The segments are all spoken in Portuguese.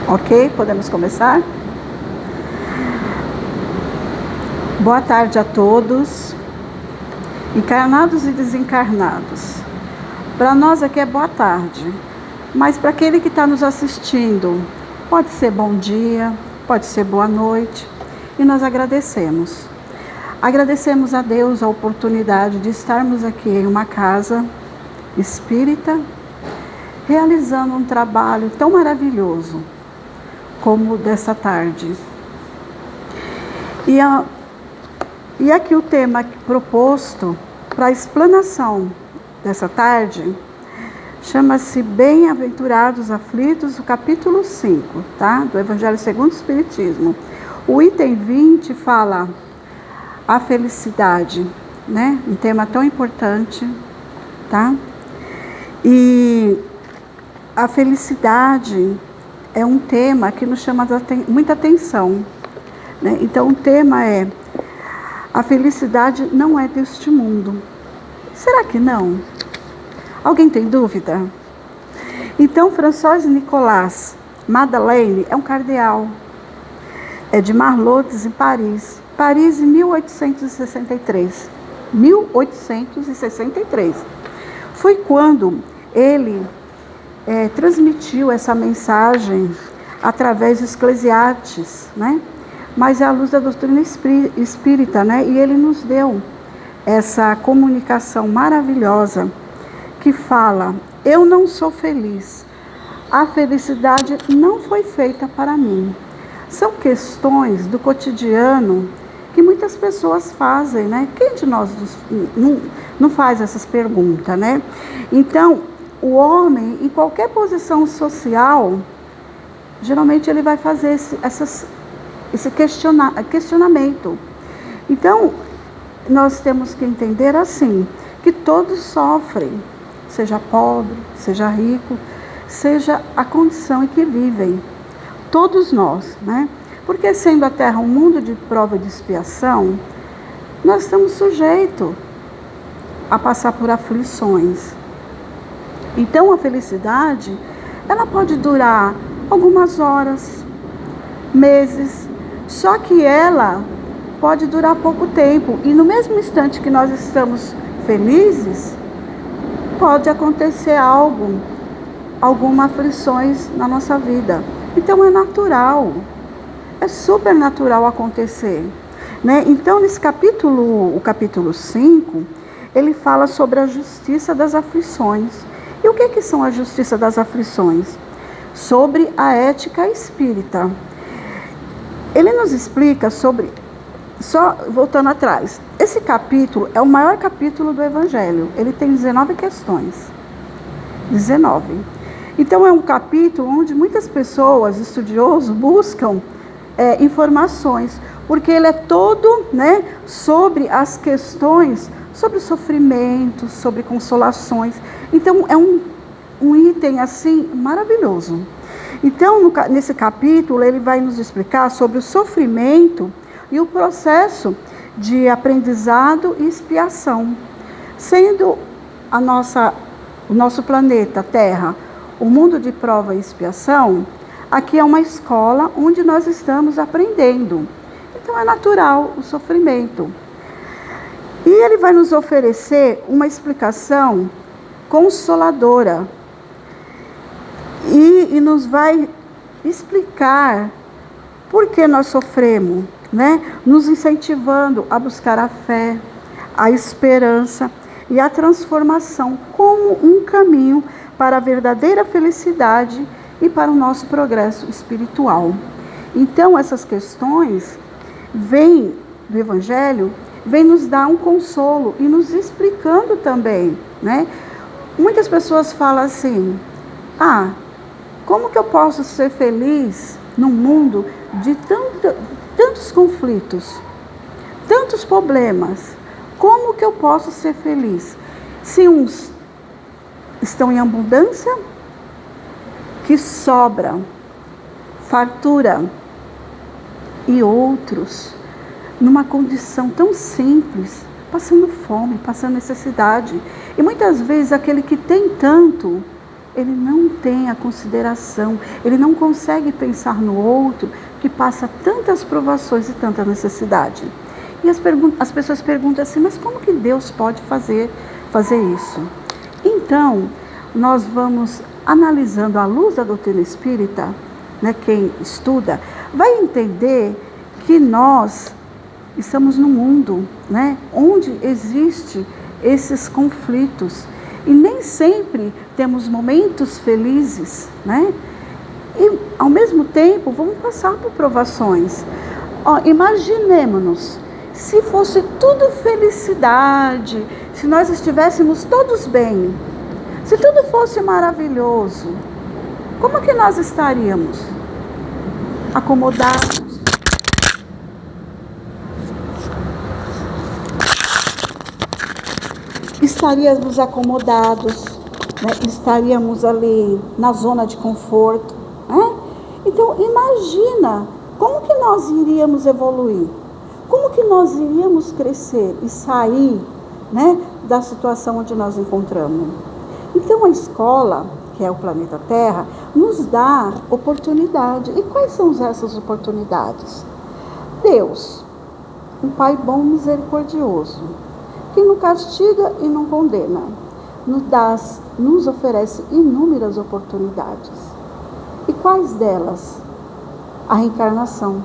Ok? Podemos começar? Boa tarde a todos, encarnados e desencarnados. Para nós aqui é boa tarde, mas para aquele que está nos assistindo, pode ser bom dia, pode ser boa noite, e nós agradecemos. Agradecemos a Deus a oportunidade de estarmos aqui em uma casa espírita, realizando um trabalho tão maravilhoso como dessa tarde. E aqui o tema proposto para a explanação dessa tarde chama-se Bem-aventurados aflitos, o capítulo 5, tá? Do Evangelho segundo o Espiritismo. O item 20 fala a felicidade, né? Um tema tão importante, tá? E a felicidade é um tema que nos chama muita atenção, né? Então, o tema é: a felicidade não é deste mundo. Será que não? Alguém tem dúvida? Então, François Nicolas Madeleine é um cardeal. É de Marlottes, em Paris. Paris, em 1863. 1863. Foi quando ele transmitiu essa mensagem através dos Eclesiastes, né? Mas é à luz da doutrina espírita, né? E ele nos deu essa comunicação maravilhosa que fala: eu não sou feliz, a felicidade não foi feita para mim. São questões do cotidiano que muitas pessoas fazem, né? Quem de nós não faz essas perguntas, né? Então, o homem, em qualquer posição social, geralmente ele vai fazer esse questionamento. Então, nós temos que entender assim, que todos sofrem, seja pobre, seja rico, seja a condição em que vivem. Todos nós, né? Porque sendo a Terra um mundo de prova e de expiação, nós estamos sujeitos a passar por aflições. Então, a felicidade, ela pode durar algumas horas, meses, só que ela pode durar pouco tempo. E no mesmo instante que nós estamos felizes, pode acontecer algumas aflições na nossa vida. Então, é natural, é super natural acontecer, né? Então, nesse o capítulo 5, ele fala sobre a justiça das aflições. E o que são a justiça das aflições? Sobre a ética espírita. Ele nos explica sobre, só voltando atrás, esse capítulo é o maior capítulo do Evangelho. Ele tem 19 questões. 19. Então, é um capítulo onde muitas pessoas, estudiosos, buscam informações, porque ele é todo, né, sobre as questões, sobre sofrimento, sobre consolações. Então, é um item assim maravilhoso. Então, nesse capítulo, ele vai nos explicar sobre o sofrimento e o processo de aprendizado e expiação. Sendo o nosso planeta Terra o mundo de prova e expiação, aqui é uma escola onde nós estamos aprendendo. Então, é natural o sofrimento. E ele vai nos oferecer uma explicação consoladora. E nos vai explicar por que nós sofremos, né? Nos incentivando a buscar a fé, a esperança e a transformação como um caminho para a verdadeira felicidade e para o nosso progresso espiritual. Então, essas questões do Evangelho vem nos dar um consolo e nos explicando também, né? Muitas pessoas falam assim: como que eu posso ser feliz num mundo de tantos conflitos, tantos problemas? Como que eu posso ser feliz? Se uns estão em abundância, que sobra, fartura, e outros numa condição tão simples, passando fome, passando necessidade. E muitas vezes aquele que tem tanto ele não tem a consideração, ele não consegue pensar no outro que passa tantas provações e tanta necessidade. E as pessoas perguntam assim, mas como que Deus pode fazer isso? Então, nós vamos analisando à luz da doutrina espírita, né, quem estuda, vai entender que nós estamos num mundo, né, onde existe esses conflitos. E nem sempre temos momentos felizes, né? E, ao mesmo tempo, vamos passar por provações. Imaginemos-nos, se fosse tudo felicidade, se nós estivéssemos todos bem, se tudo fosse maravilhoso, como que nós estaríamos? Acomodados? Estaríamos acomodados, né? Estaríamos ali na zona de conforto, né? Então, imagina como que nós iríamos evoluir, como que nós iríamos crescer e sair, né, da situação onde nós encontramos. Então, a escola, que é o planeta Terra, nos dá oportunidade. E quais são essas oportunidades? Deus, um Pai bom e misericordioso, que não castiga e não condena, nos oferece inúmeras oportunidades. E quais delas? A reencarnação.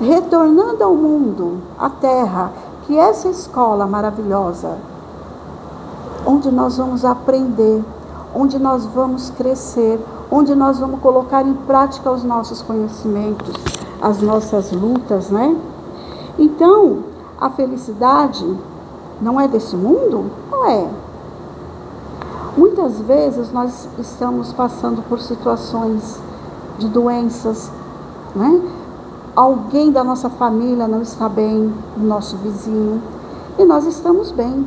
Retornando ao mundo, à Terra, que é essa escola maravilhosa, onde nós vamos aprender, onde nós vamos crescer, onde nós vamos colocar em prática os nossos conhecimentos, as nossas lutas, né? Então, a felicidade não é desse mundo? Não é. Muitas vezes nós estamos passando por situações de doenças, né? Alguém da nossa família não está bem, o nosso vizinho, e nós estamos bem.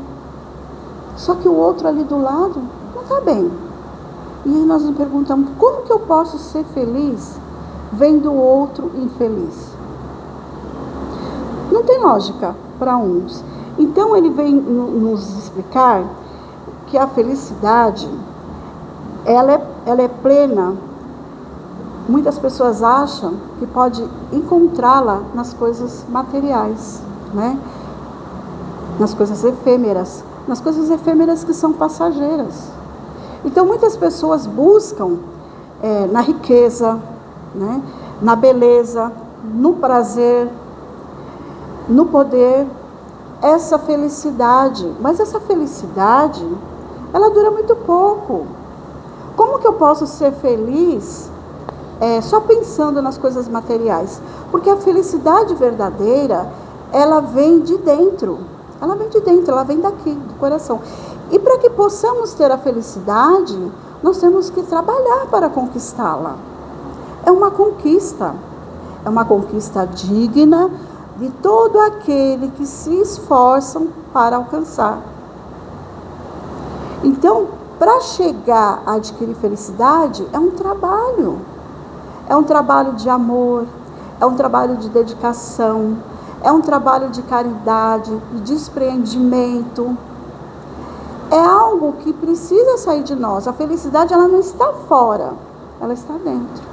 Só que o outro ali do lado não está bem. E aí nós nos perguntamos, como que eu posso ser feliz vendo o outro infeliz? Não tem lógica para uns. Então ele vem nos explicar que a felicidade, ela é plena. Muitas pessoas acham que pode encontrá-la nas coisas materiais, né? Nas coisas efêmeras que são passageiras. Então muitas pessoas buscam na riqueza, né? Na beleza, no prazer, no poder, essa felicidade. Mas essa felicidade, ela dura muito pouco. Como que eu posso ser feliz só pensando nas coisas materiais? Porque a felicidade verdadeira, ela vem de dentro. Ela vem de dentro, ela vem daqui, do coração. E para que possamos ter a felicidade, nós temos que trabalhar para conquistá-la. É uma conquista digna de todo aquele que se esforçam para alcançar. Então, para chegar a adquirir felicidade, é um trabalho de amor, é um trabalho de dedicação, é um trabalho de caridade, de desprendimento. É algo que precisa sair de nós. A felicidade, ela não está fora, ela está dentro.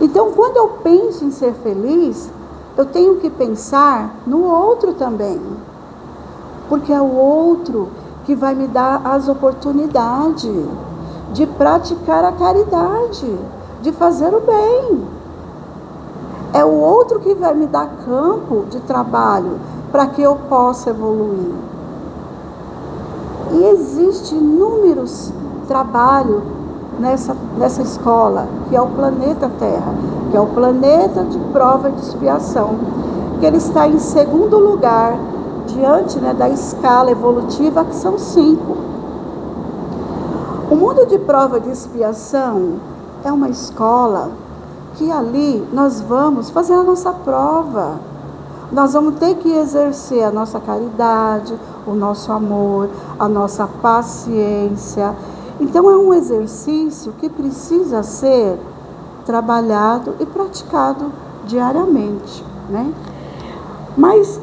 Então, quando eu penso em ser feliz, eu tenho que pensar no outro também. Porque é o outro que vai me dar as oportunidades de praticar a caridade, de fazer o bem. É o outro que vai me dar campo de trabalho para que eu possa evoluir. E existem inúmeros trabalhos nessa escola, que é o planeta Terra, que é o planeta de prova e de expiação, que ele está em segundo lugar, diante da escala evolutiva, que são 5. O mundo de prova e de expiação é uma escola que ali nós vamos fazer a nossa prova. Nós vamos ter que exercer a nossa caridade, o nosso amor, a nossa paciência. Então é um exercício que precisa ser trabalhado e praticado diariamente, né? Mas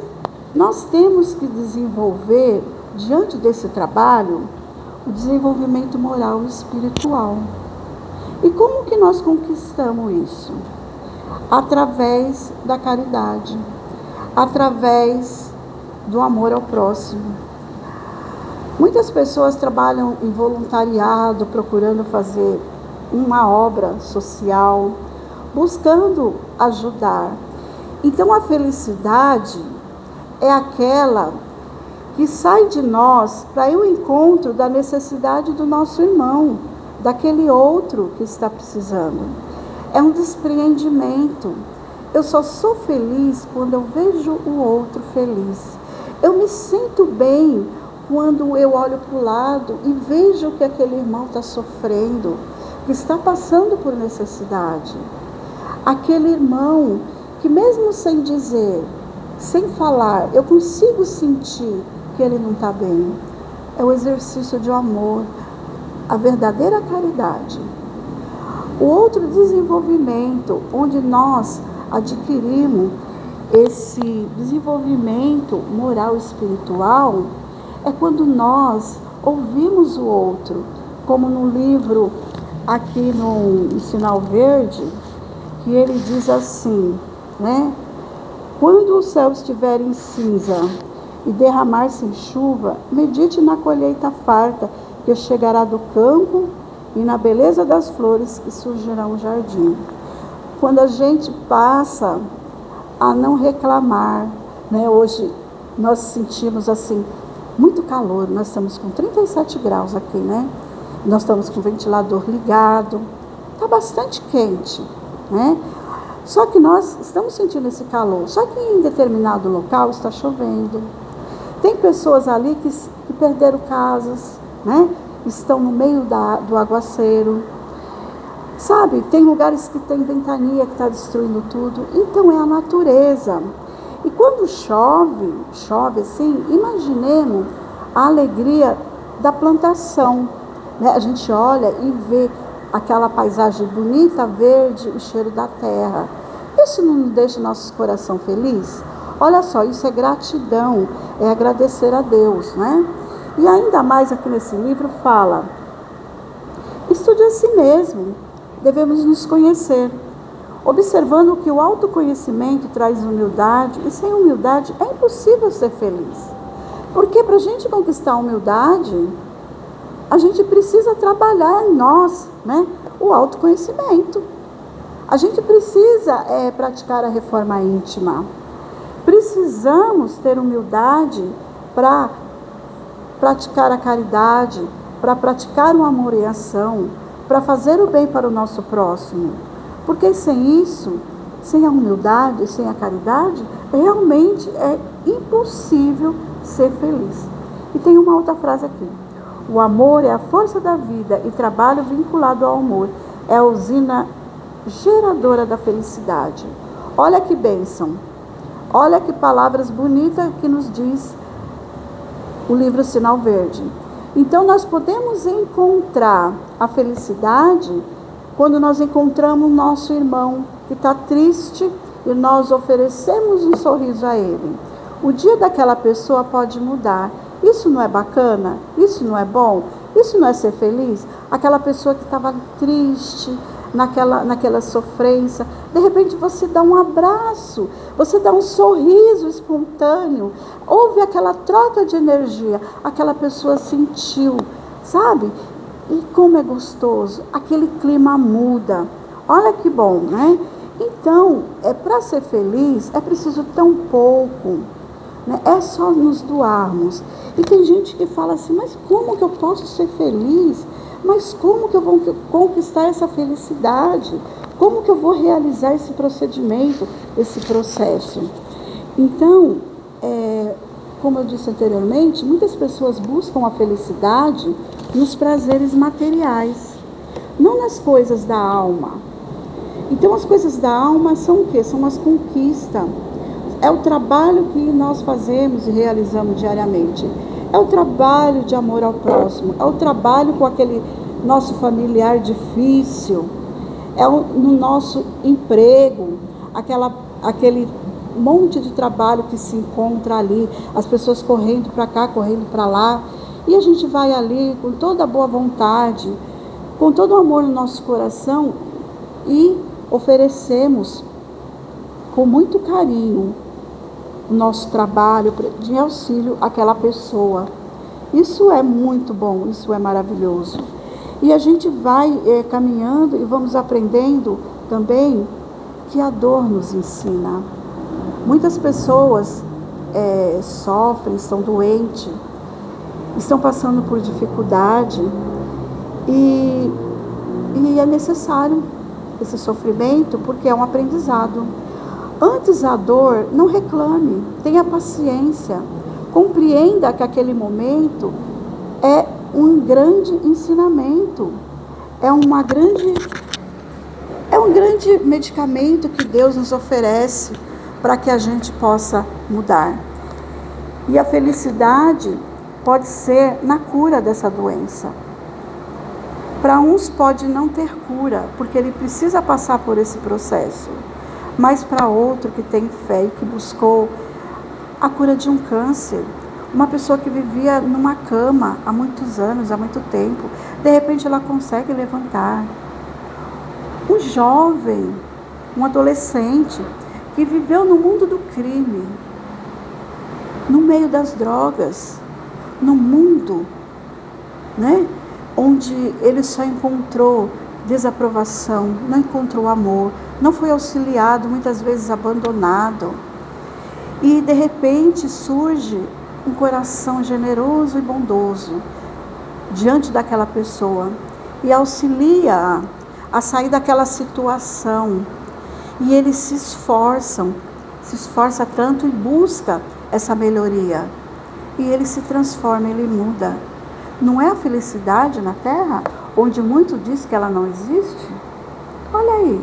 nós temos que desenvolver, diante desse trabalho, o desenvolvimento moral e espiritual. E como que nós conquistamos isso? Através da caridade, através do amor ao próximo. Muitas pessoas trabalham em voluntariado, procurando fazer uma obra social, buscando ajudar. Então a felicidade é aquela que sai de nós para ir ao encontro da necessidade do nosso irmão, daquele outro que está precisando. É um despreendimento. Eu só sou feliz quando eu vejo o outro feliz. Eu me sinto bem quando eu olho para o lado e vejo que aquele irmão está sofrendo, que está passando por necessidade. Aquele irmão que mesmo sem dizer, sem falar, eu consigo sentir que ele não está bem. É o exercício de amor, a verdadeira caridade. O outro desenvolvimento, onde nós adquirimos esse desenvolvimento moral e espiritual, é quando nós ouvimos o outro, como no livro aqui no Sinal Verde, que ele diz assim, né? Quando o céu estiver em cinza e derramar-se em chuva, medite na colheita farta que chegará do campo e na beleza das flores que surgirão no jardim. Quando a gente passa a não reclamar, né? Hoje nós sentimos assim, muito calor, nós estamos com 37 graus aqui, né? Nós estamos com o ventilador ligado, está bastante quente, né? Só que nós estamos sentindo esse calor, só que em determinado local está chovendo. Tem pessoas ali que perderam casas, né? Estão no meio do aguaceiro. Sabe, tem lugares que tem ventania que está destruindo tudo. Então é a natureza. E quando chove assim, imaginemos a alegria da plantação, né? A gente olha e vê aquela paisagem bonita, verde, o cheiro da terra. Isso não deixa nosso coração feliz? Olha só, isso é gratidão, é agradecer a Deus, né? E ainda mais aqui nesse livro fala, estude a si mesmo, devemos nos conhecer, observando que o autoconhecimento traz humildade, e sem humildade é impossível ser feliz. Porque para a gente conquistar a humildade, a gente precisa trabalhar em nós, né? O autoconhecimento. A gente precisa praticar a reforma íntima. Precisamos ter humildade para praticar a caridade, para praticar o amor e a ação, para fazer o bem para o nosso próximo. Porque sem isso, sem a humildade, sem a caridade, realmente é impossível ser feliz. E tem uma outra frase aqui. O amor é a força da vida e trabalho vinculado ao amor é a usina geradora da felicidade. Olha que bênção. Olha que palavras bonitas que nos diz o livro Sinal Verde. Então nós podemos encontrar a felicidade quando nós encontramos o nosso irmão que está triste e nós oferecemos um sorriso a ele. O dia daquela pessoa pode mudar. Isso não é bacana? Isso não é bom? Isso não é ser feliz? Aquela pessoa que estava triste, naquela sofrência, de repente você dá um abraço, você dá um sorriso espontâneo, houve aquela troca de energia, aquela pessoa sentiu, sabe? E como é gostoso, aquele clima muda. Olha que bom, né? Então, para ser feliz, é preciso tão pouco, né? É só nos doarmos. E tem gente que fala assim, mas como que eu posso ser feliz? Mas como que eu vou conquistar essa felicidade? Como que eu vou realizar esse procedimento, esse processo? Então, como eu disse anteriormente, muitas pessoas buscam a felicidade nos prazeres materiais, não nas coisas da alma. Então, as coisas da alma são o quê? São as conquistas. É o trabalho que nós fazemos e realizamos diariamente. É o trabalho de amor ao próximo. É o trabalho com aquele nosso familiar difícil. É no nosso emprego, aquele monte de trabalho que se encontra ali, as pessoas correndo para cá, correndo para lá. E a gente vai ali com toda a boa vontade, com todo o amor no nosso coração e oferecemos com muito carinho o nosso trabalho de auxílio àquela pessoa. Isso é muito bom, isso é maravilhoso. E a gente vai caminhando e vamos aprendendo também que a dor nos ensina. Muitas pessoas sofrem, estão doentes, estão passando por dificuldade e é necessário esse sofrimento porque é um aprendizado. Antes a dor, não reclame, tenha paciência, compreenda que aquele momento é um grande ensinamento, é um grande medicamento que Deus nos oferece para que a gente possa mudar. E a felicidade pode ser na cura dessa doença. Para uns pode não ter cura, porque ele precisa passar por esse processo. Mas para outro que tem fé e que buscou a cura de um câncer, uma pessoa que vivia numa cama há muitos anos, há muito tempo, de repente ela consegue levantar. Um jovem, um adolescente que viveu no mundo do crime, no meio das drogas, no mundo, onde ele só encontrou desaprovação, não encontrou amor, não foi auxiliado, muitas vezes abandonado. E de repente surge um coração generoso e bondoso diante daquela pessoa e auxilia a sair daquela situação. E eles se esforça tanto e busca essa melhoria. E ele se transforma, ele muda. Não é a felicidade na Terra, onde muito diz que ela não existe? Olha aí.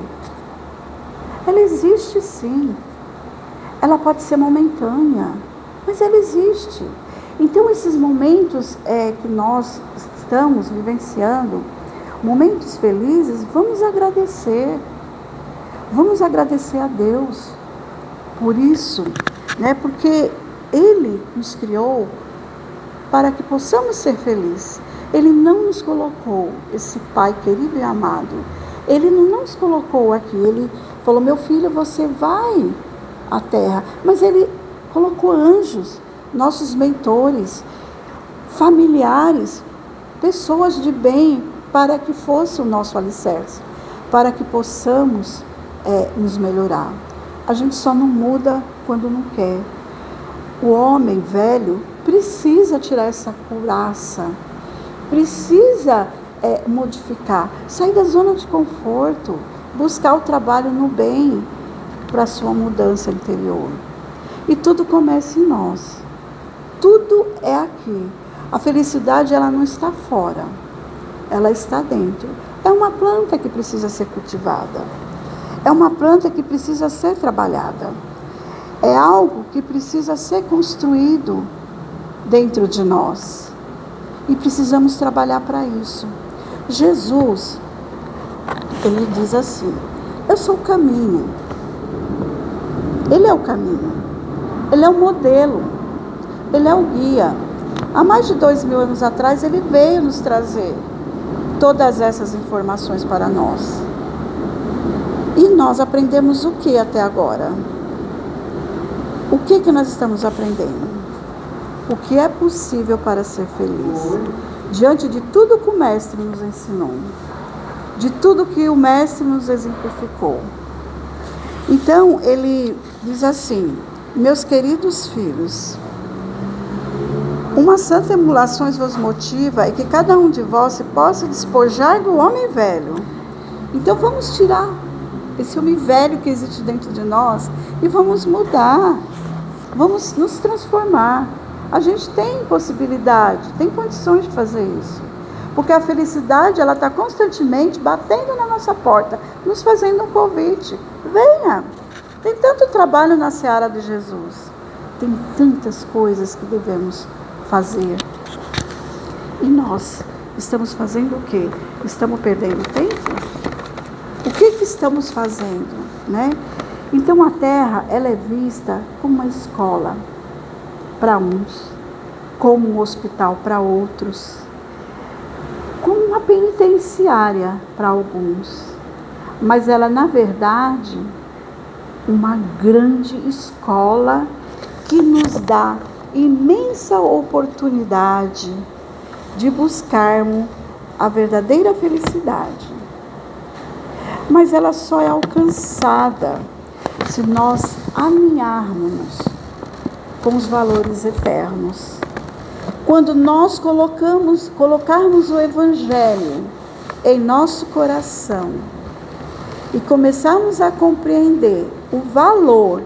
Ela existe sim. Ela pode ser momentânea, mas ela existe. Então esses momentos que nós estamos vivenciando, momentos felizes, vamos agradecer. Vamos agradecer a Deus por isso, porque Ele nos criou para que possamos ser felizes. Ele não nos colocou esse Pai querido e amado. Ele não nos colocou aqui. Ele falou, meu filho, você vai à terra. Mas Ele colocou anjos, nossos mentores, familiares, pessoas de bem, para que fosse o nosso alicerce, para que possamos nos melhorar. A gente só não muda quando não quer. O homem velho precisa tirar essa couraça, precisa modificar, sair da zona de conforto, buscar o trabalho no bem para a sua mudança interior. E tudo começa em nós. Tudo é aqui. A felicidade, ela não está fora, ela está dentro. É uma planta que precisa ser cultivada. É uma planta que precisa ser trabalhada. É algo que precisa ser construído dentro de nós. E precisamos trabalhar para isso. Jesus, ele diz assim, eu sou o caminho. Ele é o caminho. Ele é o modelo. Ele é o guia. Há mais de 2000 anos atrás, ele veio nos trazer todas essas informações para nós. E nós aprendemos o que até agora? O que nós estamos aprendendo? O que é possível para ser feliz? Diante de tudo que o Mestre nos ensinou, de tudo que o Mestre nos exemplificou. Então, ele diz assim, meus queridos filhos, uma santa emulação vos motiva e que cada um de vós se possa despojar do homem velho. Então, vamos tirar esse homem velho que existe dentro de nós e vamos mudar, vamos nos transformar. A gente tem possibilidade, tem condições de fazer isso, porque a felicidade, ela está constantemente batendo na nossa porta, nos fazendo um convite. Venha, tem tanto trabalho na seara de Jesus, tem tantas coisas que devemos fazer. E nós estamos fazendo o quê? Estamos perdendo tempo? O que estamos fazendo, Então a Terra, ela é vista como uma escola para uns, como um hospital para outros, como uma penitenciária para alguns, mas ela, na verdade, uma grande escola que nos dá imensa oportunidade de buscarmos a verdadeira felicidade. Mas ela só é alcançada se nós alinharmos com os valores eternos. Quando nós colocarmos o Evangelho em nosso coração e começarmos a compreender o valor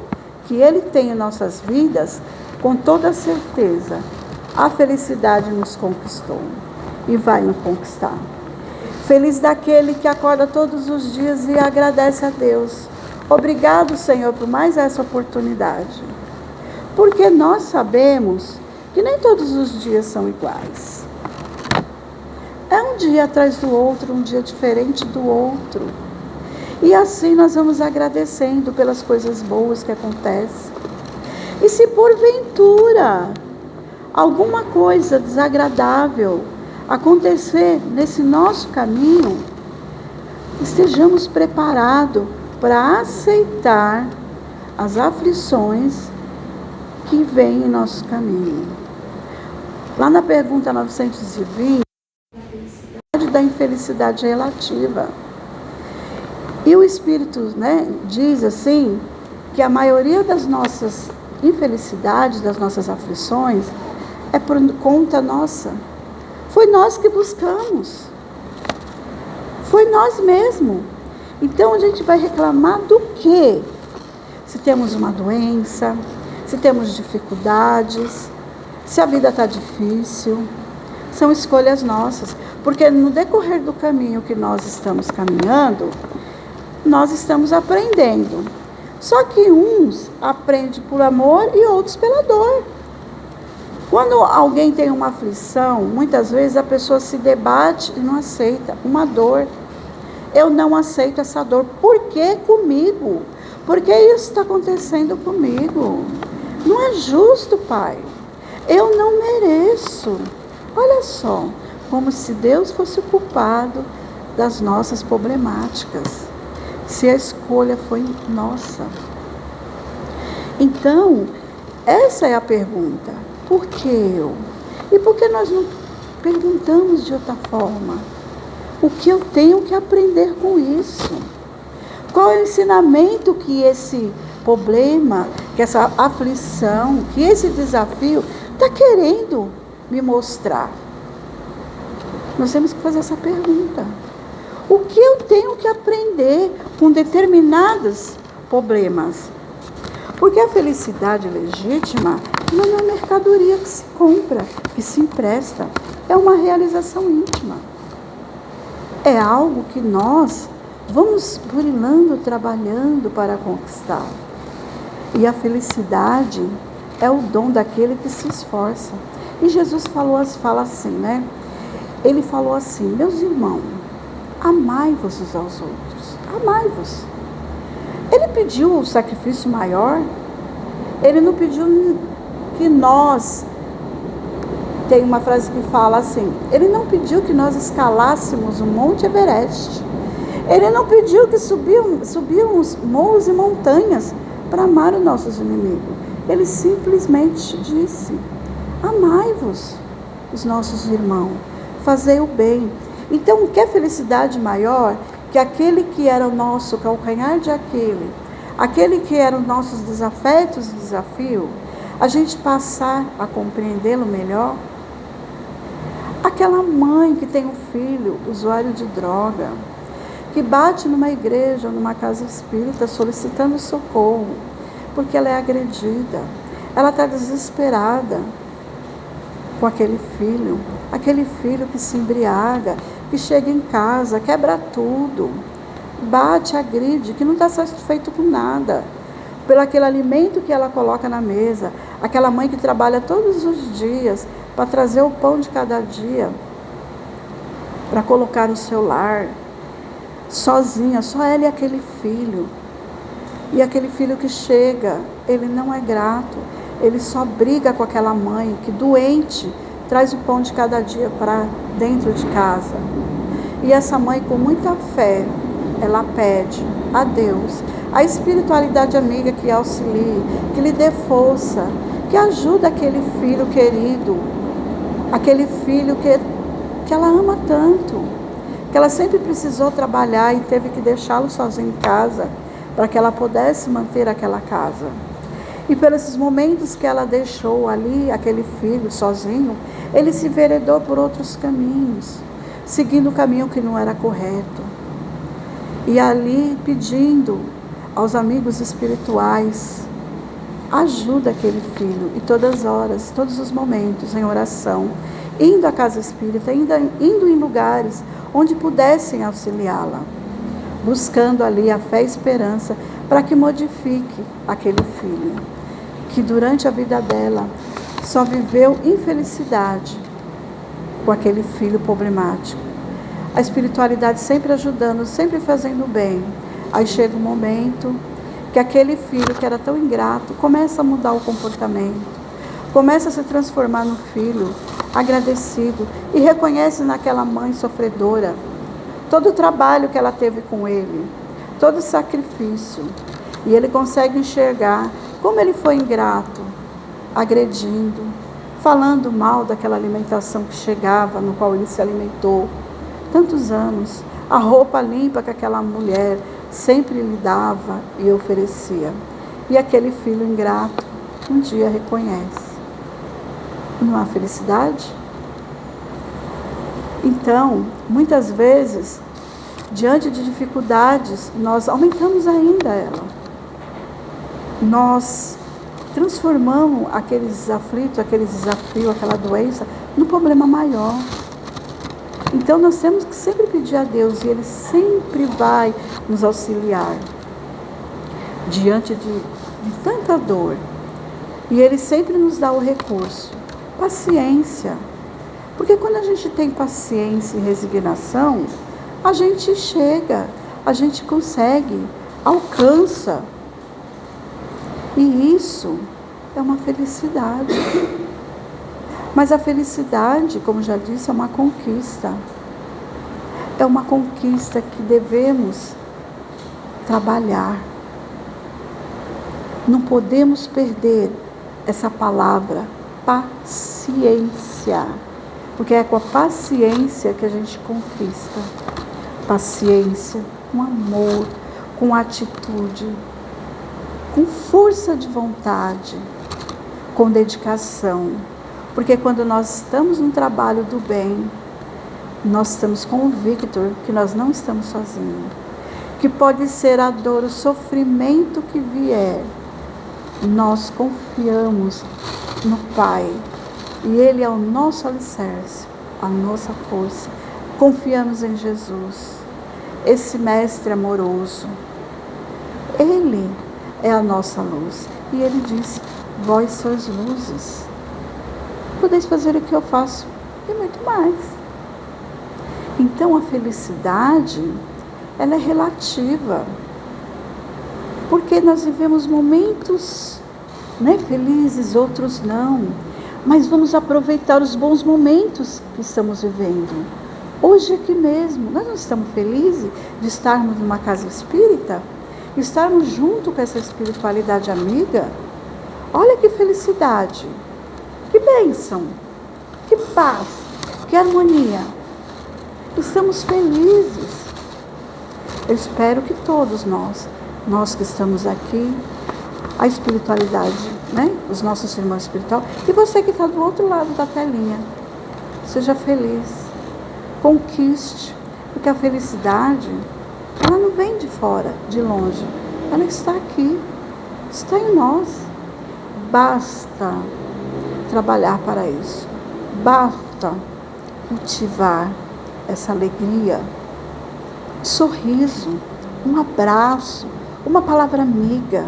que ele tem em nossas vidas, com toda certeza, a felicidade nos conquistou e vai nos conquistar. Feliz daquele que acorda todos os dias e agradece a Deus. Obrigado, Senhor, por mais essa oportunidade. Porque nós sabemos que nem todos os dias são iguais. É um dia atrás do outro, um dia diferente do outro. E assim nós vamos agradecendo pelas coisas boas que acontecem. E se porventura alguma coisa desagradável acontecer nesse nosso caminho, estejamos preparados para aceitar as aflições que vêm em nosso caminho. Lá na pergunta 920, a felicidade da infelicidade relativa. E o Espírito, diz assim, que a maioria das nossas infelicidades, das nossas aflições, é por conta nossa. Foi nós que buscamos. Foi nós mesmos. Então a gente vai reclamar do quê? Se temos uma doença, se temos dificuldades, se a vida está difícil, são escolhas nossas. Porque no decorrer do caminho que nós estamos caminhando, nós estamos aprendendo. Só que uns aprendem por amor e outros pela dor. Quando alguém tem uma aflição, muitas vezes a pessoa se debate e não aceita uma dor. Eu não aceito essa dor. Por que comigo? Por que isso está acontecendo comigo? Não é justo, Pai. Eu não mereço. Olha só, como se Deus fosse o culpado das nossas problemáticas. Se a escolha foi nossa. Então, essa é a pergunta. Por que eu? E por que nós não perguntamos de outra forma? O que eu tenho que aprender com isso? Qual é o ensinamento que esse problema, que essa aflição, que esse desafio está querendo me mostrar? Nós temos que fazer essa pergunta. O que eu tenho que aprender com determinados problemas? Porque a felicidade legítima não é uma mercadoria que se compra, que se empresta. É uma realização íntima. É algo que nós vamos burilando, trabalhando para conquistar. E a felicidade é o dom daquele que se esforça. E Jesus fala assim, Ele falou assim, meus irmãos, amai-vos uns aos outros. Amai-vos. Ele pediu o sacrifício maior. Ele não pediu que nós... Tem uma frase que fala assim, ele não pediu que nós escalássemos o Monte Everest. Ele não pediu que subíamos morros e montanhas para amar os nossos inimigos. Ele simplesmente disse, amai-vos os nossos irmãos, fazei o bem. Então, o que é felicidade maior que aquele que era o nosso calcanhar de aquele que era os nossos desafetos e desafios, a gente passar a compreendê-lo melhor? Aquela mãe que tem um filho usuário de droga, que bate numa igreja ou numa casa espírita solicitando socorro, porque ela é agredida, ela está desesperada com aquele filho que se embriaga, que chega em casa, quebra tudo, bate, agride, que não está satisfeito com nada, pelo aquele alimento que ela coloca na mesa, aquela mãe que trabalha todos os dias para trazer o pão de cada dia, para colocar no seu lar, sozinha, só ela e aquele filho. E aquele filho que chega, ele não é grato, ele só briga com aquela mãe que, doente, traz o pão de cada dia para dentro de casa. E essa mãe, com muita fé, ela pede a Deus a espiritualidade amiga que auxilie, que lhe dê força, que ajude aquele filho querido, aquele filho que ela ama tanto, que ela sempre precisou trabalhar e teve que deixá-lo sozinho em casa para que ela pudesse manter aquela casa. E pelos momentos que ela deixou ali, aquele filho sozinho, ele se enveredou por outros caminhos, seguindo o caminho que não era correto. E ali pedindo aos amigos espirituais, ajuda aquele filho, e todas as horas, todos os momentos em oração, indo à casa espírita, indo em lugares onde pudessem auxiliá-la, buscando ali a fé e esperança para que modifique aquele filho, que durante a vida dela só viveu infelicidade com aquele filho problemático. A espiritualidade sempre ajudando, sempre fazendo bem. Aí chega um momento que aquele filho que era tão ingrato começa a mudar o comportamento, começa a se transformar no filho agradecido e reconhece naquela mãe sofredora todo o trabalho que ela teve com ele, todo o sacrifício. E ele consegue enxergar como ele foi ingrato, agredindo, falando mal daquela alimentação que chegava, no qual ele se alimentou tantos anos, a roupa limpa que aquela mulher sempre lhe dava e oferecia. E aquele filho ingrato um dia reconhece. Não há felicidade? Então, muitas vezes, diante de dificuldades, nós aumentamos ainda ela. Nós transformamos aqueles aflitos, aquele desafio, aquela doença, num problema maior. Então nós temos que sempre pedir a Deus, e Ele sempre vai nos auxiliar diante de tanta dor. E Ele sempre nos dá o recurso, paciência. Porque quando a gente tem paciência e resignação, a gente chega, a gente consegue, alcança. E isso é uma felicidade. Mas a felicidade, como já disse, é uma conquista. É uma conquista que devemos trabalhar. Não podemos perder essa palavra, paciência. Porque é com a paciência que a gente conquista. Paciência, com amor, com atitude, com força de vontade, com dedicação. Porque quando nós estamos no trabalho do bem, nós estamos convictos que nós não estamos sozinhos. Que pode ser a dor, o sofrimento que vier, nós confiamos no Pai. E Ele é o nosso alicerce, a nossa força. Confiamos em Jesus, esse Mestre amoroso. Ele é a nossa luz. E Ele disse, vós sois luzes. Podeis fazer o que eu faço e muito mais. Então a felicidade, ela é relativa. Porque nós vivemos momentos, felizes, outros não. Mas vamos aproveitar os bons momentos que estamos vivendo. Hoje aqui mesmo, nós não estamos felizes de estarmos numa casa espírita? Estarmos junto com essa espiritualidade amiga? Olha que felicidade! Que bênção, que paz, que harmonia. Estamos felizes. Eu espero que todos nós que estamos aqui, a espiritualidade, os nossos irmãos espirituais, e você que está do outro lado da telinha, seja feliz, conquiste, porque a felicidade, ela não vem de fora, de longe, ela está aqui, está em nós. Basta trabalhar para isso. Basta cultivar essa alegria, sorriso, um abraço, uma palavra amiga.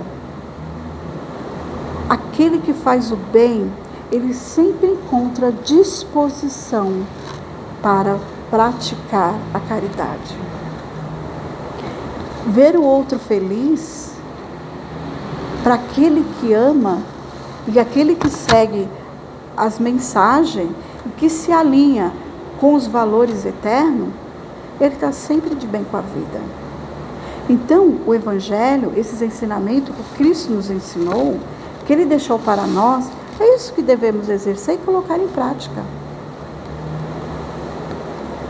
Aquele que faz o bem, ele sempre encontra disposição para praticar a caridade. Ver o outro feliz, para aquele que ama, E aquele que segue as mensagens e que se alinha com os valores eternos, ele está sempre de bem com a vida. Então, o Evangelho, esses ensinamentos que Cristo nos ensinou, que Ele deixou para nós, é isso que devemos exercer e colocar em prática.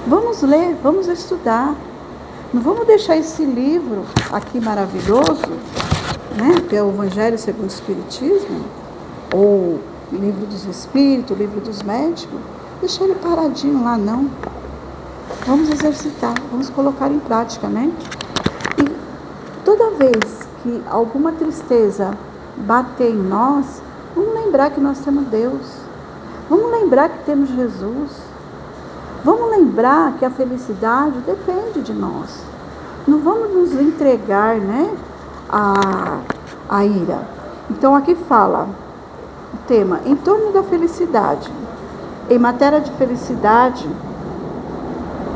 Vamos ler, vamos estudar. Não vamos deixar esse livro aqui maravilhoso, né, que é o Evangelho segundo o Espiritismo, ou Livro dos Espíritos, Livro dos Médicos, deixar ele paradinho lá, não. Vamos exercitar, vamos colocar em prática, né? E toda vez que alguma tristeza bater em nós, vamos lembrar que nós temos Deus. Vamos lembrar que temos Jesus. Vamos lembrar que a felicidade depende de nós. Não vamos nos entregar, né, à ira. Então aqui fala o tema, em torno da felicidade. Em matéria de felicidade,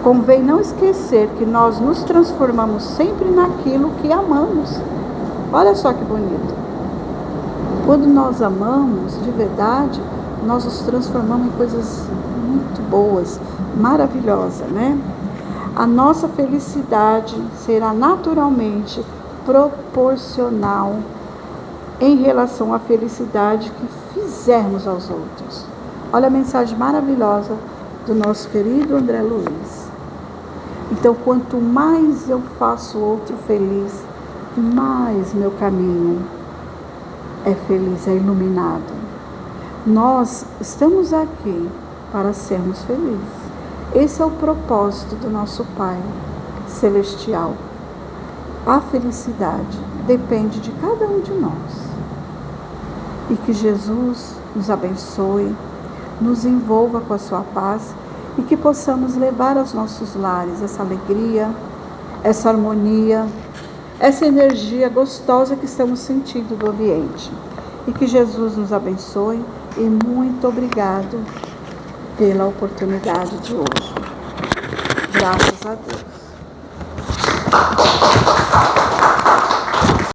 convém não esquecer que nós nos transformamos sempre naquilo que amamos. Olha só que bonito. Quando nós amamos de verdade, nós nos transformamos em coisas muito boas, maravilhosas, né? A nossa felicidade será naturalmente proporcional em relação à felicidade que fizermos aos outros. Olha a mensagem maravilhosa do nosso querido André Luiz. Então, quanto mais eu faço o outro feliz, mais meu caminho é feliz, é iluminado. Nós estamos aqui para sermos felizes. Esse é o propósito do nosso Pai Celestial. A felicidade depende de cada um de nós. E que Jesus nos abençoe, nos envolva com a sua paz e que possamos levar aos nossos lares essa alegria, essa harmonia, essa energia gostosa que estamos sentindo do ambiente. E que Jesus nos abençoe e muito obrigado pela oportunidade de hoje. Graças a Deus.